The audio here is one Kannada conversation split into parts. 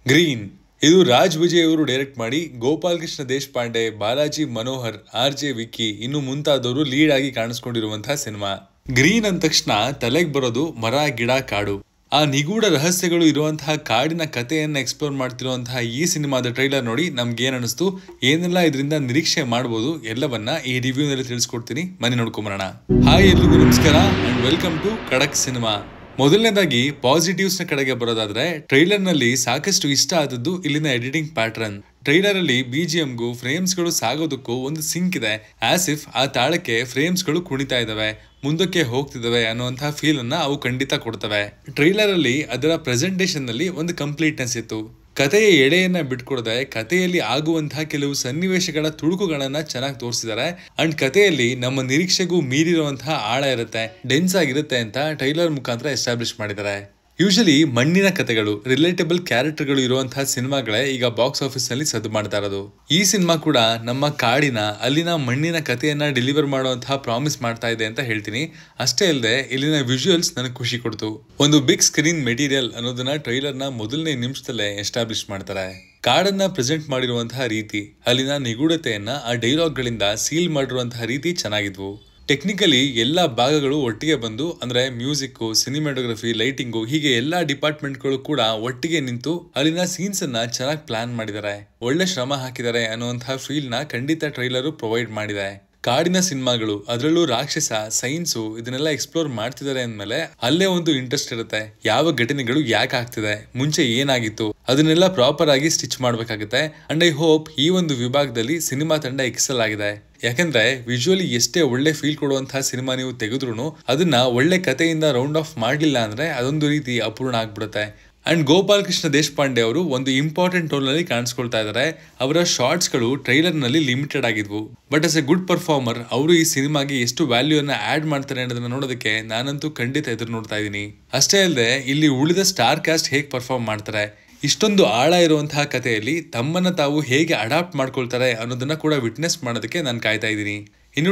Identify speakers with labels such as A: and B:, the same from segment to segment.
A: ಗ್ರೀನ್ ಇದು ರಾಜ್ ವಿಜಯ್ ಅವರು ಡೈರೆಕ್ಟ್ ಮಾಡಿ ಗೋಪಾಲ್ ಕೃಷ್ಣ ದೇಶಪಾಂಡೆ, ಬಾಲಾಜಿ ಮನೋಹರ್, RJ ವಿಕ್ಕಿ ಇನ್ನು ಮುಂತಾದವರು ಲೀಡ್ ಆಗಿ ಕಾಣಿಸ್ಕೊಂಡಿರುವಂತಹ ಸಿನಿಮಾ. ಗ್ರೀನ್ ಅಂದ ತಕ್ಷಣ ತಲೆಗೆ ಬರೋದು ಮರ, ಗಿಡ, ಕಾಡು. ಆ ನಿಗೂಢ ರಹಸ್ಯಗಳು ಇರುವಂತಹ ಕಾಡಿನ ಕಥೆಯನ್ನ ಎಕ್ಸ್ಪ್ಲೋರ್ ಮಾಡ್ತಿರುವಂತಹ ಈ ಸಿನಿಮಾದ ಟ್ರೈಲರ್ ನೋಡಿ ನಮ್ಗೆ ಏನ್ ಅನಿಸ್ತು, ಏನೆಲ್ಲ ಇದರಿಂದ ನಿರೀಕ್ಷೆ ಮಾಡಬಹುದು ಎಲ್ಲವನ್ನ ಈ ರಿವ್ಯೂ ನಲ್ಲಿ ತಿಳಿಸ್ಕೊಡ್ತೀನಿ. ಮನೆ ನೋಡ್ಕೊಂಬರೋಣ. ಹಾಯ್, ಎಲ್ರಿಗೂ ನಮಸ್ಕಾರ ಅಂಡ್ ವೆಲ್ಕಮ್ ಟು ಖಡಕ್ ಸಿನಿಮಾ. ಮೊದಲನೇದಾಗಿ ಪಾಸಿಟಿವ್ಸ್ ನ ಕಡೆಗೆ ಬರೋದಾದ್ರೆ, ಟ್ರೈಲರ್ ನಲ್ಲಿ ಸಾಕಷ್ಟು ಇಷ್ಟ ಆದದ್ದು ಇಲ್ಲಿನ ಎಡಿಟಿಂಗ್ ಪ್ಯಾಟರ್ನ್. ಟ್ರೈಲರ್ ಅಲ್ಲಿ BGM ಗೂ ಫ್ರೇಮ್ಸ್ ಗಳು ಸಾಗೋದಕ್ಕೂ ಒಂದು ಸಿಂಕ್ ಇದೆ. ಆಸ್ ಇಫ್ ಆ ತಾಳಕ್ಕೆ ಫ್ರೇಮ್ಸ್ ಗಳು ಕುಣಿತಾ ಇದಾವೆ, ಮುಂದಕ್ಕೆ ಹೋಗ್ತಿದಾವೆ ಅನ್ನುವಂತಹ ಫೀಲ್ ಅನ್ನ ಅವು ಖಂಡಿತ ಕೊಡ್ತವೆ. ಟ್ರೈಲರ್ ಅಲ್ಲಿ ಅದರ ಪ್ರೆಸೆಂಟೇಶನ್ ನಲ್ಲಿ ಒಂದು ಕಂಪ್ಲೀಟ್ನೆಸ್ ಇತ್ತು. ಕಥೆಯ ಎಡೆಯನ್ನ ಬಿಟ್ಕೊಡದೆ ಕಥೆಯಲ್ಲಿ ಆಗುವಂತಹ ಕೆಲವು ಸನ್ನಿವೇಶಗಳ ತುಣುಕುಗಳನ್ನ ಚೆನ್ನಾಗಿ ತೋರಿಸಿದ್ದಾರೆ. ಅಂಡ್ ಕಥೆಯಲ್ಲಿ ನಮ್ಮ ನಿರೀಕ್ಷೆಗೂ ಮೀರಿರುವಂತಹ ಆಳ ಇರುತ್ತೆ, ಡೆನ್ಸ್ ಆಗಿರುತ್ತೆ ಅಂತ ಟ್ರೈಲರ್ ಮುಖಾಂತರ ಎಸ್ಟಾಬ್ಲಿಷ್ ಮಾಡಿದ್ದಾರೆ. ಯೂಶಲಿ ಮಣ್ಣಿನ ಕಥೆಗಳು, ರಿಲೇಟಬಲ್ ಕ್ಯಾರೆಕ್ಟರ್ಗಳು ಇರುವಂತಹ ಸಿನಿಮಾಗಳೇ ಈಗ ಬಾಕ್ಸ್ ಆಫೀಸ್ ನಲ್ಲಿ ಸದ್ದು ಮಾಡ್ತಾ ಇರೋದು. ಈ ಸಿನಿಮಾ ಕೂಡ ನಮ್ಮ ಕಾಡಿನ, ಅಲ್ಲಿನ ಮಣ್ಣಿನ ಕಥೆಯನ್ನ ಡೆಲಿವರ್ ಮಾಡುವಂತಹ ಪ್ರಾಮಿಸ್ ಮಾಡ್ತಾ ಇದೆ ಅಂತ ಹೇಳ್ತೀನಿ. ಅಷ್ಟೇ ಅಲ್ಲದೆ ಇಲ್ಲಿನ ವಿಜುವಲ್ಸ್ ನನಗೆ ಖುಷಿ ಕೊಡ್ತು. ಒಂದು ಬಿಗ್ ಸ್ಕ್ರೀನ್ ಮೆಟೀರಿಯಲ್ ಅನ್ನೋದನ್ನ ಟ್ರೈಲರ್ ನ ಮೊದಲನೇ ನಿಮಿಷದಲ್ಲೇ ಎಸ್ಟಾಬ್ಲಿಷ್ ಮಾಡ್ತಾರೆ. ಕಾಡನ್ನ ಪ್ರೆಸೆಂಟ್ ಮಾಡಿರುವಂತಹ ರೀತಿ, ಅಲ್ಲಿನ ನಿಗೂಢತೆಯನ್ನ ಆ ಡೈಲಾಗ್ ಗಳಿಂದ ಸೀಲ್ ಮಾಡಿರುವಂತಹ ರೀತಿ ಚೆನ್ನಾಗಿದ್ವು. ಟೆಕ್ನಿಕಲಿ ಎಲ್ಲಾ ಭಾಗಗಳು ಒಟ್ಟಿಗೆ ಬಂದು, ಅಂದ್ರೆ ಮ್ಯೂಸಿಕ್, ಸಿನಿಮಾಟೋಗ್ರಫಿ, ಲೈಟಿಂಗು, ಹೀಗೆ ಎಲ್ಲಾ ಡಿಪಾರ್ಟ್ಮೆಂಟ್ಗಳು ಕೂಡ ಒಟ್ಟಿಗೆ ನಿಂತು ಅಲ್ಲಿನ ಸೀನ್ಸ್ ಅನ್ನ ಚೆನ್ನಾಗಿ ಪ್ಲಾನ್ ಮಾಡಿದ್ದಾರೆ, ಒಳ್ಳೆ ಶ್ರಮ ಹಾಕಿದ್ದಾರೆ ಅನ್ನುವಂತಹ ಫೀಲ್ ನ ಖಂಡಿತ ಟ್ರೈಲರ್ ಪ್ರೊವೈಡ್ ಮಾಡಿದೆ. ಕಾಡಿನ ಸಿನಿಮಾಗಳು, ಅದರಲ್ಲೂ ರಾಕ್ಷಸ, ಸೈನ್ಸು ಇದನ್ನೆಲ್ಲ ಎಕ್ಸ್ಪ್ಲೋರ್ ಮಾಡ್ತಿದ್ದಾರೆ ಅಂದ್ಮೇಲೆ ಅಲ್ಲೇ ಒಂದು ಇಂಟ್ರೆಸ್ಟ್ ಇರುತ್ತೆ. ಯಾವ ಘಟನೆಗಳು ಯಾಕೆ ಆಗ್ತಿದೆ, ಮುಂಚೆ ಏನಾಗಿತ್ತು, ಅದನ್ನೆಲ್ಲ ಪ್ರಾಪರ್ ಆಗಿ ಸ್ಟಿಚ್ ಮಾಡ್ಬೇಕಾಗುತ್ತೆ. ಅಂಡ್ ಐ ಹೋಪ್ ಈ ಒಂದು ವಿಭಾಗದಲ್ಲಿ ಸಿನಿಮಾ ತಂಡ ಎಕ್ಸೆಲ್ ಆಗಿದೆ. ಯಾಕಂದ್ರೆ ವಿಜುವಲಿ ಎಷ್ಟೇ ಒಳ್ಳೆ ಫೀಲ್ ಕೊಡುವಂತಹ ಸಿನಿಮಾ ನೀವು ತೆಗೆದ್ರು ಅದನ್ನ ಒಳ್ಳೆ ಕಥೆಯಿಂದ ರೌಂಡ್ ಆಫ್ ಮಾಡಲಿಲ್ಲ ಅಂದ್ರೆ ಅದೊಂದು ರೀತಿ ಅಪೂರ್ಣ ಆಗ್ಬಿಡುತ್ತೆ. ಅಂಡ್ ಗೋಪಾಲ್ ಕೃಷ್ಣ ದೇಶಪಾಂಡೆ ಅವರು ಒಂದು ಇಂಪಾರ್ಟೆಂಟ್ ರೋಲ್ ನಲ್ಲಿ ಕಾಣಿಸ್ಕೊಳ್ತಾ ಇದ್ದಾರೆ. ಅವರ ಶಾರ್ಟ್ಸ್ ಗಳು ಟ್ರೈಲರ್ ನಲ್ಲಿ ಲಿಮಿಟೆಡ್ ಆಗಿದ್ವು. But as A good performer ಅವರು ಈ ಸಿನಿಮಾಗೆ ಎಷ್ಟು ವ್ಯಾಲ್ಯೂ ಅನ್ನ ಆಡ್ ಮಾಡ್ತಾರೆ ಅನ್ನೋದನ್ನ ನೋಡೋದಕ್ಕೆ ನಾನಂತೂ ಖಂಡಿತ ಎದುರು ನೋಡ್ತಾ ಇದ್ದೀನಿ. ಅಷ್ಟೇ ಅಲ್ಲದೆ ಇಲ್ಲಿ ಉಳಿದ ಸ್ಟಾರ್ ಕಾಸ್ಟ್ ಹೇಗೆ ಪರ್ಫಾರ್ಮ್ ಮಾಡ್ತಾರೆ, ಇಷ್ಟೊಂದು ಆಳ ಇರುವಂತಹ ಕಥೆಯಲ್ಲಿ ತಮ್ಮನ್ನ ತಾವು ಹೇಗೆ ಅಡಾಪ್ಟ್ ಮಾಡ್ಕೊಳ್ತಾರೆ ಅನ್ನೋದನ್ನ ಕೂಡ ವಿಟ್ನೆಸ್ ಮಾಡೋದಕ್ಕೆ ನಾನು ಕಾಯ್ತಾ ಇದ್ದೀನಿ. ಇನ್ನು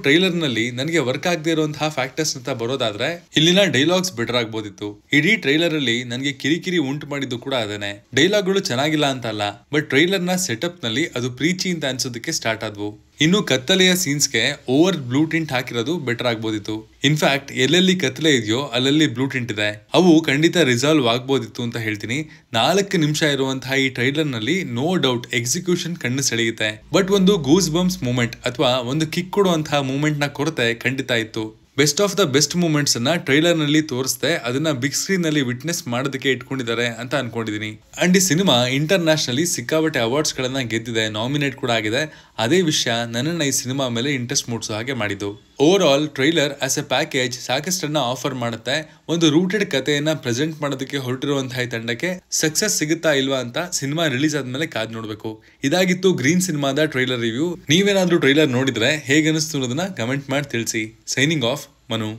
A: ಟ್ರೈಲರ್ ನಲ್ಲಿ ನನಗೆ ವರ್ಕ್ ಆಗದೆ ಇರುವಂತಹ ಫ್ಯಾಕ್ಟರ್ಸ್ ಅಂತ ಬರೋದಾದ್ರೆ, ಇಲ್ಲಿನ ಡೈಲಾಗ್ಸ್ ಬೆಟರ್ ಆಗ್ಬೋದಿತ್ತು. ಇಡೀ ಟ್ರೈಲರ್ ಅಲ್ಲಿ ನನಗೆ ಕಿರಿಕಿರಿ ಉಂಟು ಮಾಡಿದ್ದು ಕೂಡ ಅದೇನೆ. ಡೈಲಾಗ್ಗಳು ಚೆನ್ನಾಗಿಲ್ಲ ಅಂತ ಅಲ್ಲ, ಬಟ್ ಟ್ರೈಲರ್ ನ ಸೆಟಪ್ ನಲ್ಲಿ ಅದು ಪ್ರೀಚಿ ಅಂತ ಅನ್ಸೋದಕ್ಕೆ ಸ್ಟಾರ್ಟ್ ಆದ್ವು. ಇನ್ನು ಕತ್ತಲೆಯ ಸೀನ್ಸ್ಗೆ ಓವರ್ ಬ್ಲೂ ಟಿಂಟ್ ಹಾಕಿರೋದು ಬೆಟರ್ ಆಗ್ಬೋದಿತ್ತು. ಇನ್ಫ್ಯಾಕ್ಟ್ ಎಲ್ಲೆಲ್ಲಿ ಕತ್ತಲೆ ಇದೆಯೋ ಅಲ್ಲಲ್ಲಿ ಬ್ಲೂ ಟಿಂಟ್ ಇದೆ, ಅವು ಖಂಡಿತ ರಿಸಾಲ್ವ್ ಆಗ್ಬೋದಿತ್ತು ಅಂತ ಹೇಳ್ತೀನಿ. 4 ನಿಮಿಷ ಇರುವಂತಹ ಈ ಟ್ರೈಲರ್ ನಲ್ಲಿ ನೋ ಡೌಟ್ ಎಕ್ಸಿಕ್ಯೂಷನ್ ಕಣ್ಣು ಸೆಳೆಯುತ್ತೆ. ಬಟ್ ಒಂದು ಗೂಸ್ ಬಂಪ್ಸ್ ಮೂಮೆಂಟ್ ಅಥವಾ ಒಂದು ಕಿಕ್ ಕೊಡುವಂತಹ ಮೂಮೆಂಟ್ ನ ಕೊರತೆ ಖಂಡಿತ ಇತ್ತು. Best of the best moments ಅನ್ನ ಟ್ರೈಲರ್ ನಲ್ಲಿ ತೋರಿಸ್ದೆ ಅದನ್ನ ಬಿಗ್ ಸ್ಕ್ರೀನ್ ನಲ್ಲಿ ವಿಟ್ನೆಸ್ ಮಾಡೋದಕ್ಕೆ ಇಟ್ಕೊಂಡಿದ್ದಾರೆ ಅಂತ ಅನ್ಕೊಂಡಿದೀನಿ. ಅಂಡ್ ಈ ಸಿನಿಮಾ ಇಂಟರ್ ನ್ಯಾಷನಲಿ ಸಿಕ್ಕಾಪಟ್ಟೆ ಅವಾರ್ಡ್ಸ್ ಗಳನ್ನ ಗೆದ್ದಿದೆ, ನಾಮಿನೇಟ್ ಕೂಡ ಆಗಿದೆ. ಅದೇ ವಿಷಯ ನನ್ನನ್ನ ಈ ಸಿನಿಮಾ ಮೇಲೆ ಇಂಟ್ರೆಸ್ಟ್ ಮೂಡಿಸೋ ಹಾಗೆ ಮಾಡಿದ್ದು. Overall trailer as a package ಸಾಕಷ್ಟನ್ನ ಆಫರ್ ಮಾಡುತ್ತೆ. ಒಂದು ರೂಟೆಡ್ ಕಥೆಯನ್ನ ಪ್ರೆಸೆಂಟ್ ಮಾಡೋದಕ್ಕೆ ಹೊರಟಿರುವಂತಹ ತಂಡಕ್ಕೆ ಸಕ್ಸಸ್ ಸಿಗುತ್ತಾ ಇಲ್ವಾ ಅಂತ ಸಿನಿಮಾ ರಿಲೀಸ್ ಆದ್ಮೇಲೆ ಕಾದ್ ನೋಡ್ಬೇಕು. ಇದಾಗಿತ್ತು ಗ್ರೀನ್ ಸಿನಿಮಾದ ಟ್ರೈಲರ್ ರಿವ್ಯೂ. ನೀವೇನಾದ್ರೂ ಟ್ರೈಲರ್ ನೋಡಿದ್ರೆ ಹೇಗೆ ಅನಿಸ್ತು ಅನ್ನೋದನ್ನ ಕಮೆಂಟ್ ಮಾಡಿ ತಿಳಿಸಿ. Signing off, Manu.